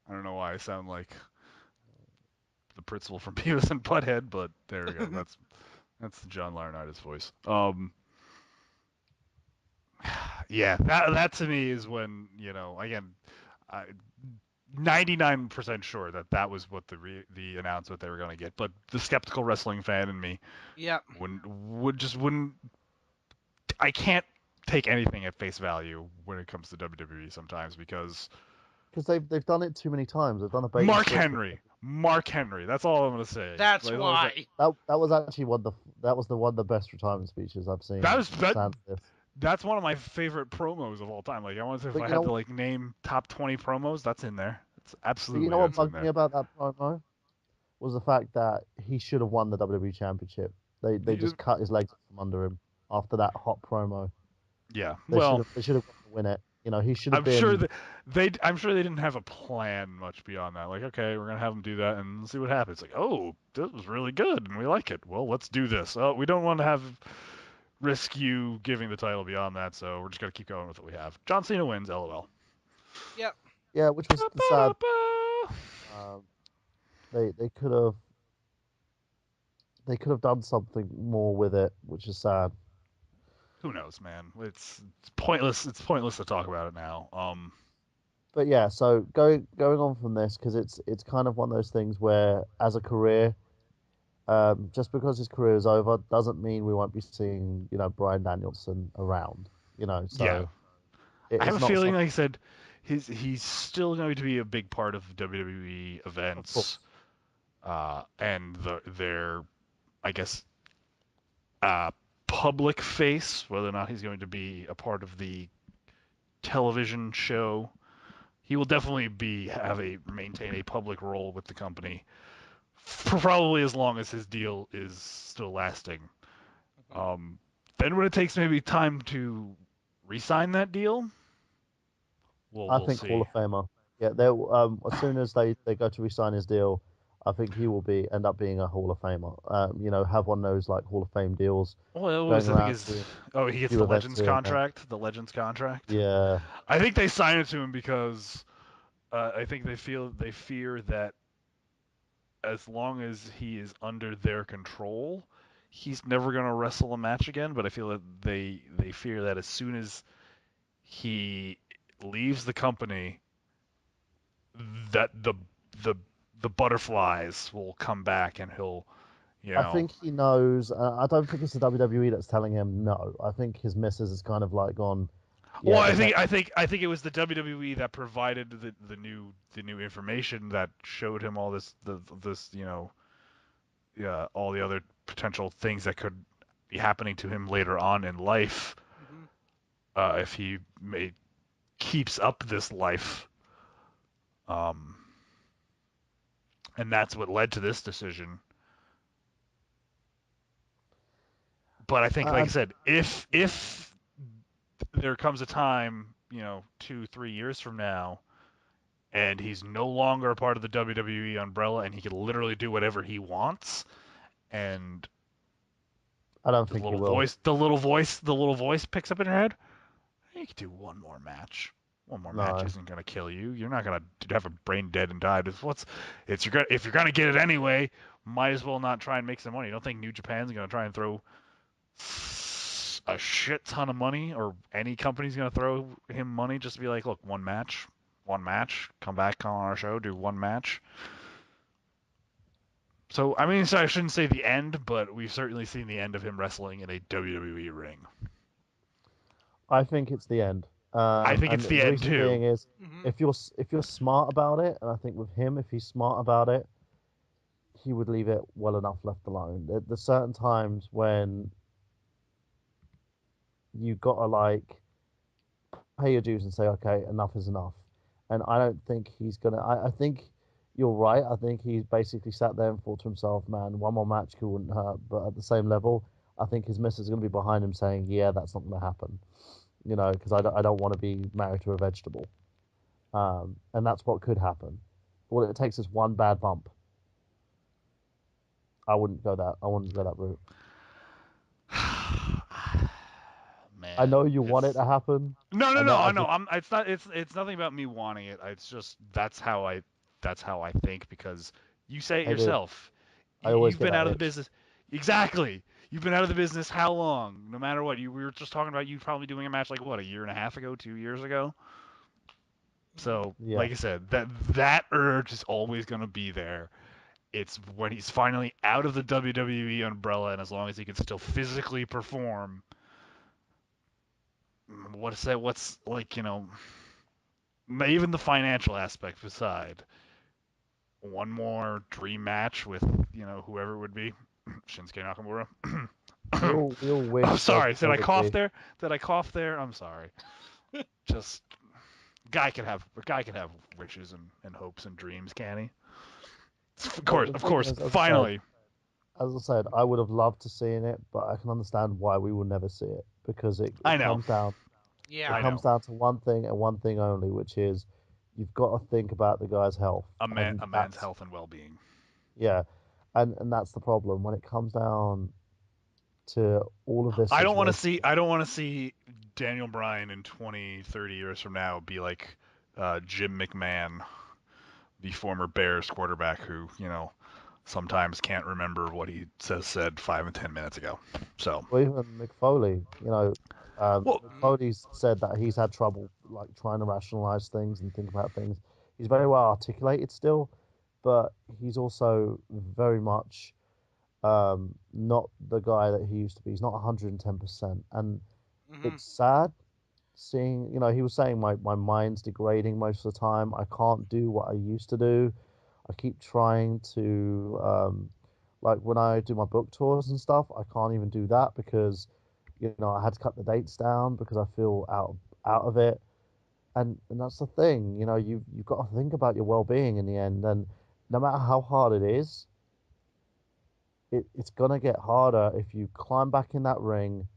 [SPEAKER 1] don't know why I sound like the principal from Beavis and Butthead, but there we go. That's the John Laurinaitis voice. Yeah, that to me is when again, 99% sure that was what the announcement they were going to get, but the skeptical wrestling fan in me
[SPEAKER 2] Yep.
[SPEAKER 1] wouldn't. I can't take anything at face value when it comes to WWE sometimes because
[SPEAKER 3] they've done it too many times. They've done a bait and
[SPEAKER 1] Mark
[SPEAKER 3] switch.
[SPEAKER 1] Henry. That's all I'm gonna say.
[SPEAKER 2] That's why.
[SPEAKER 3] That was actually one of the best retirement speeches I've seen.
[SPEAKER 1] That's one of my favorite promos of all time. Like I want to say if I had to name top 20 promos, that's in there. It's absolutely.
[SPEAKER 3] But what bugged me about that promo was the fact that he should have won the WWE Championship. They just cut his legs from under him after that hot promo.
[SPEAKER 1] Yeah,
[SPEAKER 3] they should have got to win it. He should have been.
[SPEAKER 1] I'm sure they didn't have a plan much beyond that. Like, okay, we're gonna have him do that and see what happens. Like, oh, this was really good and we like it. Well, let's do this. Oh, we don't want to risk you giving the title beyond that, so we're just gonna keep going with what we have. John Cena wins. LOL.
[SPEAKER 2] Yep.
[SPEAKER 3] Yeah, which was sad. They could have done something more with it, which is sad.
[SPEAKER 1] Who knows, man? It's pointless. It's pointless to talk about it now.
[SPEAKER 3] But yeah, so going on from this, because it's kind of one of those things where, as a career, just because his career is over doesn't mean we won't be seeing Bryan Danielson around. So
[SPEAKER 1] yeah. I have a feeling, like I said, he's still going to be a big part of WWE events, and their I guess public face, whether or not he's going to be a part of the television show. He will definitely maintain a public role with the company for probably as long as his deal is still lasting. Then when it takes maybe time to re-sign that deal,
[SPEAKER 3] I think
[SPEAKER 1] see.
[SPEAKER 3] Hall of Famer. Yeah, as soon as they go to re-sign his deal, I think he will end up being a Hall of Famer. Have one of those like Hall of Fame deals.
[SPEAKER 1] Well, he gets the Legends contract. The Legends contract.
[SPEAKER 3] Yeah.
[SPEAKER 1] I think they signed it to him because I think they fear that as long as he is under their control, he's never going to wrestle a match again. But I feel that they fear that as soon as he leaves the company, that the butterflies will come back and he'll.
[SPEAKER 3] I think he knows. I don't think it's the WWE that's telling him no. I think his missus has kind of like gone.
[SPEAKER 1] Yeah, well, I think it was the WWE that provided the new information that showed him all this all the other potential things that could be happening to him later on in life, if he keeps up this life, and that's what led to this decision. But I think, like I said, if there comes a time, 2-3 years from now, and he's no longer a part of the WWE umbrella, and he can literally do whatever he wants, and
[SPEAKER 3] I don't think he will.
[SPEAKER 1] The little voice picks up in your head. You can do one more match. One more match isn't gonna kill you. You're not gonna have a brain dead and die. If you're gonna get it anyway, might as well not try and make some money. You don't think New Japan's gonna try and throw a shit ton of money, or any company's gonna throw him money just to be like, look, one match, come back on our show, do one match. So I mean, so I shouldn't say the end, but we've certainly seen the end of him wrestling in a WWE ring.
[SPEAKER 3] I think it's the end.
[SPEAKER 1] I think
[SPEAKER 3] And
[SPEAKER 1] it's
[SPEAKER 3] the
[SPEAKER 1] the end
[SPEAKER 3] reason
[SPEAKER 1] too.
[SPEAKER 3] being is
[SPEAKER 2] Hmm.
[SPEAKER 3] if you're smart about it, and I think with him, if he's smart about it, he would leave it well enough left alone. There's certain times when you gotta like pay your dues and say, okay, enough is enough. And I don't think he's gonna. I think you're right. I think he basically sat there and thought to himself, man, one more match wouldn't hurt. But at the same level, I think his missus is gonna be behind him saying, yeah, that's not gonna happen. Because I don't want to be married to a vegetable. And that's what could happen. All it takes is one bad bump. I wouldn't go that. I wouldn't go that route. I
[SPEAKER 1] Man,
[SPEAKER 3] know you want it
[SPEAKER 1] it's
[SPEAKER 3] to happen.
[SPEAKER 1] no, no,
[SPEAKER 3] I
[SPEAKER 1] no.
[SPEAKER 3] know.
[SPEAKER 1] I
[SPEAKER 3] I
[SPEAKER 1] know.
[SPEAKER 3] just.
[SPEAKER 1] It's nothing about me wanting it. It's just that's how I think because you say it
[SPEAKER 3] I do.
[SPEAKER 1] yourself.
[SPEAKER 3] I always
[SPEAKER 1] You've
[SPEAKER 3] get
[SPEAKER 1] been
[SPEAKER 3] that
[SPEAKER 1] out of the
[SPEAKER 3] itch.
[SPEAKER 1] business. Exactly. You've been out of the business how long? No matter what. We were just talking about you probably doing a match like what, a year and a half ago, 2 years ago.
[SPEAKER 2] Hmm.
[SPEAKER 1] So,
[SPEAKER 3] Yeah.
[SPEAKER 1] like I said, that urge is always going to be there. It's when he's finally out of the WWE umbrella, and as long as he can still physically perform, what's that? What's like even the financial aspect aside, one more dream match with whoever it would be, Shinsuke Nakamura.
[SPEAKER 3] We all
[SPEAKER 1] Oh,
[SPEAKER 3] wish
[SPEAKER 1] sorry. Did
[SPEAKER 3] there
[SPEAKER 1] I
[SPEAKER 3] would
[SPEAKER 1] cough
[SPEAKER 3] be.
[SPEAKER 1] there? Did I cough there? I'm sorry. Just a guy can have wishes and hopes and dreams, can he?
[SPEAKER 3] The
[SPEAKER 1] Of
[SPEAKER 3] thing
[SPEAKER 1] course.
[SPEAKER 3] is,
[SPEAKER 1] Finally,
[SPEAKER 3] as I said, I would have loved to seen it, but I can understand why we will never see it because it,
[SPEAKER 1] I
[SPEAKER 3] it
[SPEAKER 1] know.
[SPEAKER 3] comes down it
[SPEAKER 2] Yeah.
[SPEAKER 1] I
[SPEAKER 3] comes
[SPEAKER 1] know.
[SPEAKER 3] down to one thing and one thing only, which is you've got to think about the guy's health, and
[SPEAKER 1] A man's
[SPEAKER 3] that's
[SPEAKER 1] health and well-being.
[SPEAKER 3] yeah, and that's the problem when it comes down to all of this
[SPEAKER 1] I don't want to
[SPEAKER 3] situation.
[SPEAKER 1] see. I don't want to see Daniel Bryan in 20, 30 years from now be like Jim McMahon, the former Bears quarterback who sometimes can't remember what he said 5 and 10 minutes ago. So,
[SPEAKER 3] Or even Mick Foley,
[SPEAKER 1] well,
[SPEAKER 3] Mick
[SPEAKER 2] Hmm.
[SPEAKER 3] Foley's said that he's had trouble like trying to rationalize things and think about things. He's very well articulated still, but he's also very much not the guy that he used to be. He's not 110%. And
[SPEAKER 2] Hmm.
[SPEAKER 3] it's sad seeing, he was saying my mind's degrading most of the time. I can't do what I used to do. I keep trying to, like when I do my book tours and stuff, I can't even do that because, I had to cut the dates down because I feel out of it. And that's the thing, you've got to think about your well-being in the end. And no matter how hard it is, it's gonna get harder if you climb back in that ring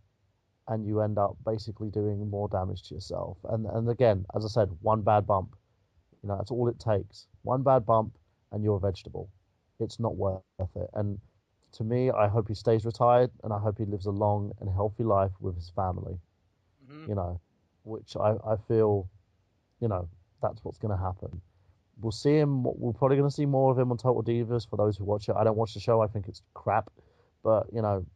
[SPEAKER 3] and you end up basically doing more damage to yourself. And again, as I said, one bad bump, that's all it takes. One bad bump and you're a vegetable. It's not worth it. And to me, I hope he stays retired and I hope he lives a long and healthy life with his family,
[SPEAKER 2] Hmm.
[SPEAKER 3] you know, which I feel, you know, that's what's going to happen. We'll see him. We're probably going to see more of him on Total Divas for those who watch it. I don't watch the show. I think it's crap, but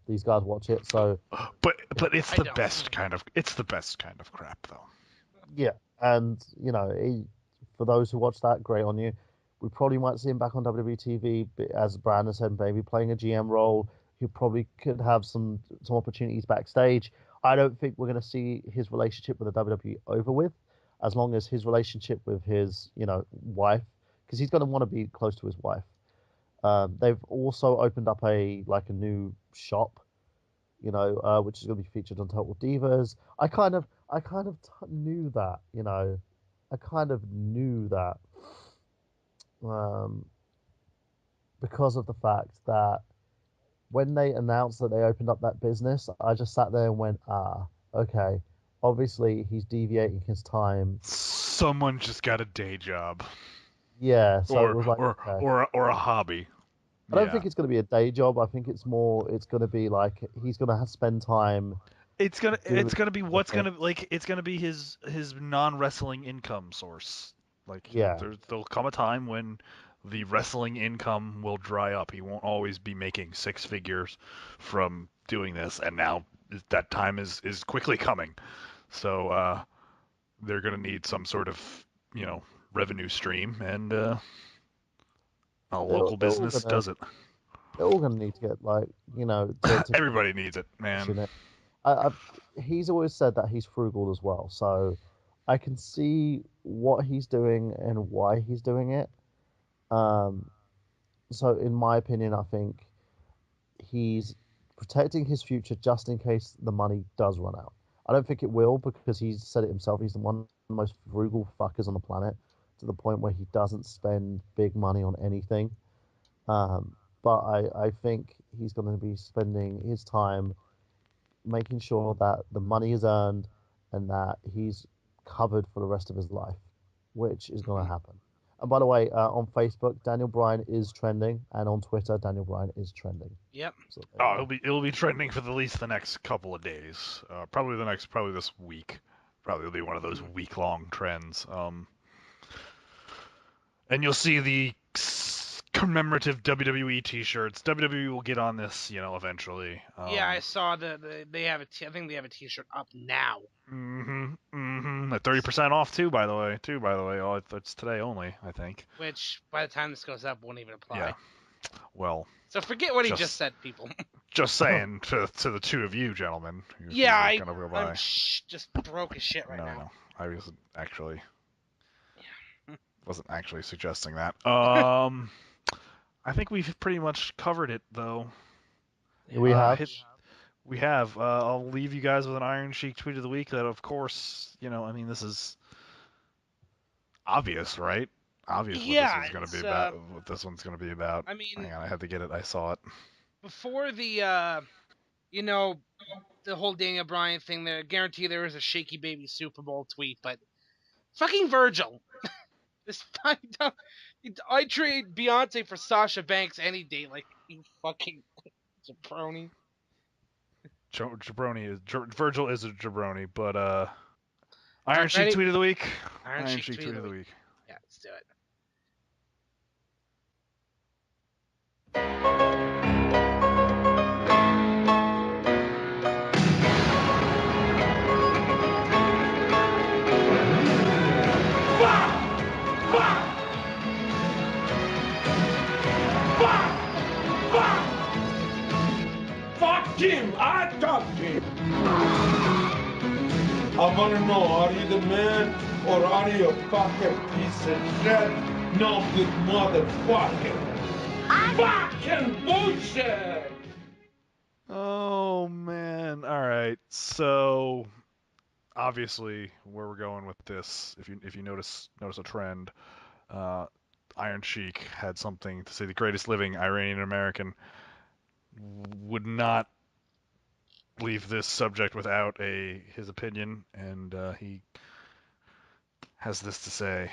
[SPEAKER 3] these guys watch it. So
[SPEAKER 1] but
[SPEAKER 2] I don't.
[SPEAKER 1] it's the best kind of crap though.
[SPEAKER 3] yeah, and for those who watch that, great on you. We probably might see him back on WWE TV, but as Brandon said, maybe playing a GM role. He probably could have some opportunities backstage. I don't think we're going to see his relationship with the WWE over with, as long as his relationship with his wife, because he's going to want to be close to his wife. They've also opened up a new shop, which is going to be featured on Total Divas. I kind of knew that, I kind of knew that um, because of the fact that when they announced that they opened up that business, I just sat there and went, okay, obviously he's deviating his time.
[SPEAKER 1] Someone just got a day job
[SPEAKER 3] Yeah, so it was like, okay.
[SPEAKER 1] or a hobby.
[SPEAKER 3] I don't
[SPEAKER 1] Yeah.
[SPEAKER 3] think it's going to be a day job. I think it's going to be like he's going to spend time
[SPEAKER 1] It's
[SPEAKER 3] doing
[SPEAKER 1] gonna be
[SPEAKER 3] the
[SPEAKER 1] what's
[SPEAKER 3] thing.
[SPEAKER 1] gonna like it's gonna be his non-wrestling income source. Like
[SPEAKER 3] Yeah,
[SPEAKER 1] there'll come a time when the wrestling income will dry up. He won't always be making six figures from doing this, and now that time is quickly coming. So they're gonna need some sort of you know revenue stream, and a
[SPEAKER 3] they're,
[SPEAKER 1] local
[SPEAKER 3] they're all
[SPEAKER 1] business
[SPEAKER 3] gonna
[SPEAKER 1] does it.
[SPEAKER 3] they're all going to need to get to
[SPEAKER 1] Everybody needs it, man.
[SPEAKER 3] in it. I, he's always said that he's frugal as well, so I can see what he's doing and why he's doing it. Um, so in my opinion, I think he's protecting his future just in case the money does run out. I don't think it will because he's said it himself. He's one of the most frugal fuckers on the planet to the point where he doesn't spend big money on anything. But I think he's going to be spending his time making sure that the money is earned and that he's covered for the rest of his life, which is going to happen. And by the way, on Facebook, Daniel Bryan is trending, and on Twitter, Daniel Bryan is trending.
[SPEAKER 2] Yep.
[SPEAKER 3] So
[SPEAKER 1] it'll be trending for at least the next couple of days. Probably this week. Probably will be one of those week-long trends. And you'll see the commemorative WWE T-shirts. WWE will get on this, eventually.
[SPEAKER 2] Yeah, I saw they have I think they have a T-shirt up now.
[SPEAKER 1] At 30% off too, by the way. Oh, it's today only, I think.
[SPEAKER 2] Which by the time this goes up won't even apply.
[SPEAKER 1] Yeah. Well.
[SPEAKER 2] So forget what he just said, people.
[SPEAKER 1] Just saying to the two of you gentlemen.
[SPEAKER 2] Yeah, I'm just broke as shit right now.
[SPEAKER 1] No, I wasn't actually suggesting that. I think we've pretty much covered it, though.
[SPEAKER 3] We have.
[SPEAKER 1] We have. I'll leave you guys with an Iron Sheik tweet of the week. That, of course, this is obvious, right? Obvious what this one's gonna be about.
[SPEAKER 2] I mean,
[SPEAKER 1] hang on, I had to get it. I saw it
[SPEAKER 2] before the the whole Daniel Bryan thing. There, guarantee there was a shaky baby Super Bowl tweet, but fucking Virgil. I trade Beyonce for Sasha Banks any day. Like, you fucking jabroni.
[SPEAKER 1] Virgil is a jabroni, but Iron Sheik tweet of the week.
[SPEAKER 2] Iron Sheik tweet of the week. Yeah, let's do it.
[SPEAKER 4] Him! I talked to him! I want to know, are you the man or are you a fucking piece of shit? No good motherfucker! Fucking bullshit!
[SPEAKER 1] Oh, man. Alright, so obviously where we're going with this, if you notice a trend, Iron Sheik had something to say. The greatest living Iranian American would not leave this subject without his opinion, and he has this to say: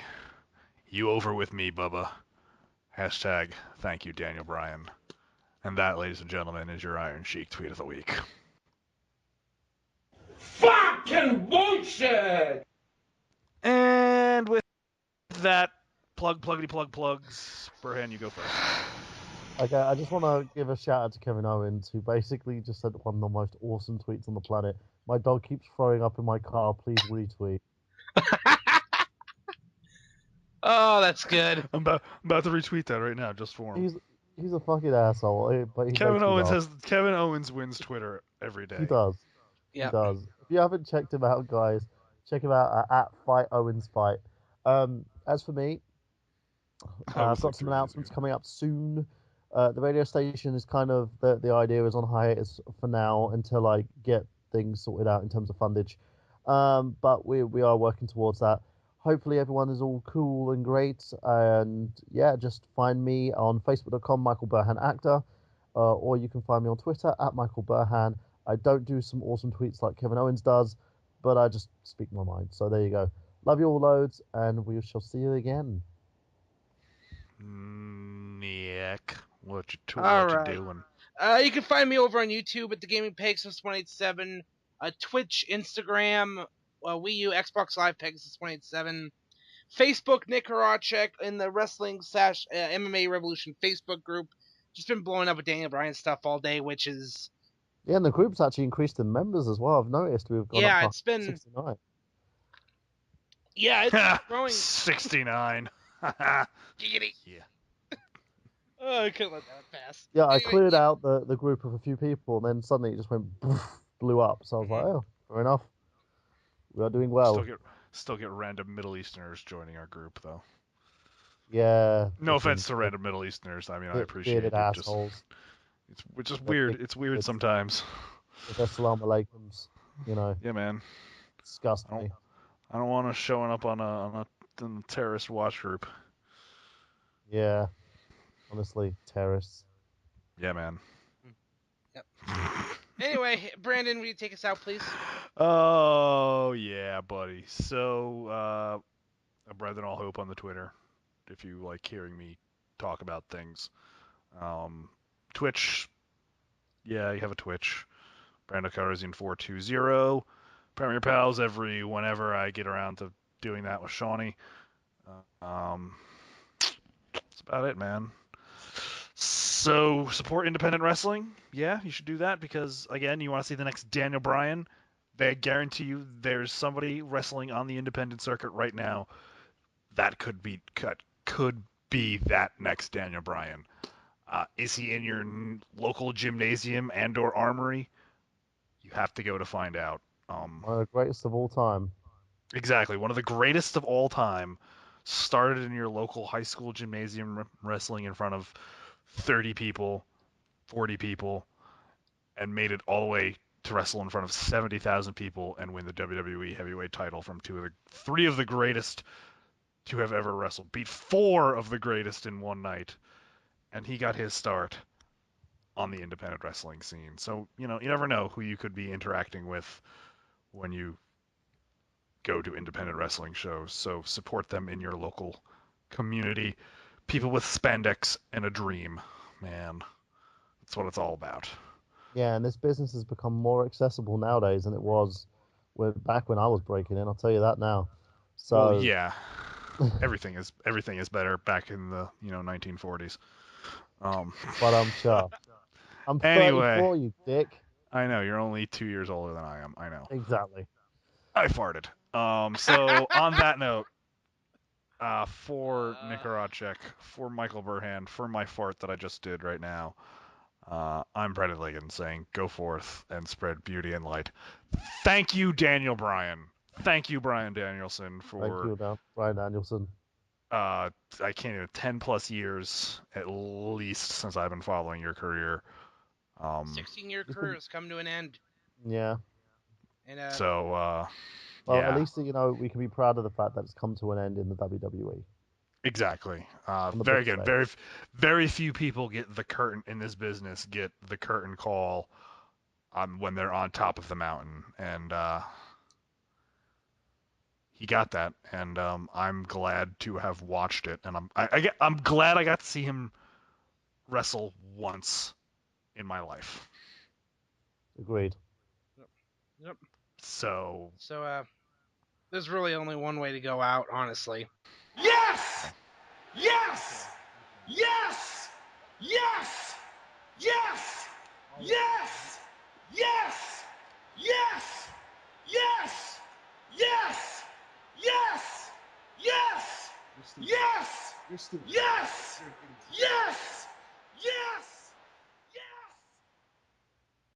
[SPEAKER 1] "You over with me, Bubba." Hashtag thank you, Daniel Bryan. And that, ladies and gentlemen, is your Iron Sheik tweet of the week.
[SPEAKER 4] Fucking bullshit!
[SPEAKER 1] And with that, pluggity plugs. Burhan, you go first.
[SPEAKER 3] Okay, I just want to give a shout out to Kevin Owens, who basically just said one of the most awesome tweets on the planet. My dog keeps throwing up in my car. Please retweet.
[SPEAKER 2] Oh, that's good.
[SPEAKER 1] I'm about to retweet that right now, just for him.
[SPEAKER 3] He's a fucking asshole, but
[SPEAKER 1] Kevin Owens wins Twitter every day.
[SPEAKER 3] He does.
[SPEAKER 2] Yeah.
[SPEAKER 3] He does. If you haven't checked him out, guys, check him out at Fight Owens Fight. As for me, I've got some announcements coming up soon. The radio station is kind of the idea is on hiatus for now until I get things sorted out in terms of fundage. But we are working towards that. Hopefully everyone is all cool and great. And yeah, just find me on Facebook.com, Michael Burhan Actor, or you can find me on Twitter at Michael Burhan. I don't do some awesome tweets like Kevin Owens does, but I just speak my mind. So there you go. Love you all loads, and we shall see you again.
[SPEAKER 1] Nick, what you doing?
[SPEAKER 2] You can find me over on YouTube at the Gaming Pegasus 187, Twitch, Instagram, Wii U, Xbox Live Pegasus 187, Facebook Nick Horaceck in the Wrestling / MMA Revolution Facebook group. Just been blowing up with Daniel Bryan stuff all day, which is
[SPEAKER 3] and the group's actually increased in members as well. I've noticed we've gone up
[SPEAKER 2] it's been
[SPEAKER 3] 69.
[SPEAKER 2] Yeah, it's growing.
[SPEAKER 1] 69.
[SPEAKER 2] Giggity.
[SPEAKER 1] Yeah.
[SPEAKER 2] Oh, I couldn't let that pass.
[SPEAKER 3] Yeah, I
[SPEAKER 2] Anyway,
[SPEAKER 3] cleared
[SPEAKER 2] yeah.
[SPEAKER 3] out the group of a few people, and then suddenly it just went blew up. So I was like, oh, fair enough. We are doing
[SPEAKER 1] Still
[SPEAKER 3] well.
[SPEAKER 1] get random Middle Easterners joining our group though.
[SPEAKER 3] Yeah,
[SPEAKER 1] No offense to random Middle Easterners. I mean, I
[SPEAKER 3] bearded
[SPEAKER 1] appreciate it.
[SPEAKER 3] assholes.
[SPEAKER 1] It's just
[SPEAKER 3] They're
[SPEAKER 1] weird.
[SPEAKER 3] big
[SPEAKER 1] It's weird
[SPEAKER 3] kids
[SPEAKER 1] sometimes.
[SPEAKER 3] with their salam aleikums. You know,
[SPEAKER 1] Yeah, man.
[SPEAKER 3] disgust
[SPEAKER 1] I don't
[SPEAKER 3] me.
[SPEAKER 1] I don't want to showing up on a terrorist watch group.
[SPEAKER 3] Yeah, honestly, terrorists.
[SPEAKER 1] Yeah, man.
[SPEAKER 2] Yep. Anyway, Brandon, will you take us out, please?
[SPEAKER 1] Oh yeah, buddy. So, Brethren All Hope on the Twitter. If you like hearing me talk about things, Twitch. Yeah, you have a Twitch. Brando Calrissian 420. Premier Pals every whenever I get around to doing that with Shawnee. That's about it, man. So support independent wrestling. Yeah, you should do that because again, you want to see the next Daniel Bryan. They guarantee you there's somebody wrestling on the independent circuit right now that could be that next Daniel Bryan. Is he in your local gymnasium and/or armory? You have to go to find out.
[SPEAKER 3] One of the greatest of all time.
[SPEAKER 1] Exactly, one of the greatest of all time. Started in your local high school gymnasium wrestling in front of 30 people, 40 people, and made it all the way to wrestle in front of 70,000 people and win the WWE heavyweight title from three of the greatest to have ever wrestled. Beat four of the greatest in one night, and he got his start on the independent wrestling scene. So, you never know who you could be interacting with when you go to independent wrestling shows. So support them in your local community. People with spandex and a dream, man. That's what it's all about.
[SPEAKER 3] Yeah, and this business has become more accessible nowadays than it was back when I was breaking in. I'll tell you that now.
[SPEAKER 1] Well,
[SPEAKER 3] So,
[SPEAKER 1] yeah, everything is better back in the 1940s.
[SPEAKER 3] but I'm sure. I'm
[SPEAKER 1] Anyway,
[SPEAKER 3] 34, you dick.
[SPEAKER 1] I know you're only 2 years older than I am. I know.
[SPEAKER 3] Exactly.
[SPEAKER 1] I farted. So on that note, for Nick Horaceck, for Michael Burhan, for my fart that I just did right now, I'm Brendan Liggan saying, go forth and spread beauty and light. Thank you, Daniel Bryan. Thank you, Brian Danielson,
[SPEAKER 3] Thank
[SPEAKER 1] for
[SPEAKER 3] you, Brian Danielson.
[SPEAKER 1] I can't even 10 plus years at least since I've been following your career.
[SPEAKER 2] 16-year career has come to an end.
[SPEAKER 3] Yeah.
[SPEAKER 2] And
[SPEAKER 1] So
[SPEAKER 3] well,
[SPEAKER 1] yeah,
[SPEAKER 3] at least we can be proud of the fact that it's come to an end in the WWE.
[SPEAKER 1] exactly.
[SPEAKER 3] On the
[SPEAKER 1] Very
[SPEAKER 3] big
[SPEAKER 1] good.
[SPEAKER 3] stage.
[SPEAKER 1] Very few people get the curtain in this business. Get the curtain call when they're on top of the mountain, and he got that, and I'm glad to have watched it, and I'm glad I got to see him wrestle once in my life.
[SPEAKER 3] Agreed.
[SPEAKER 2] Yep.
[SPEAKER 1] So
[SPEAKER 2] there's really only one way to go out, honestly.
[SPEAKER 4] Yes! Yes! Yes! Yes! Yes! Yes! Yes! Yes! Yes! Yes! Yes! Yes! Yes! Yes! Yes! Yes!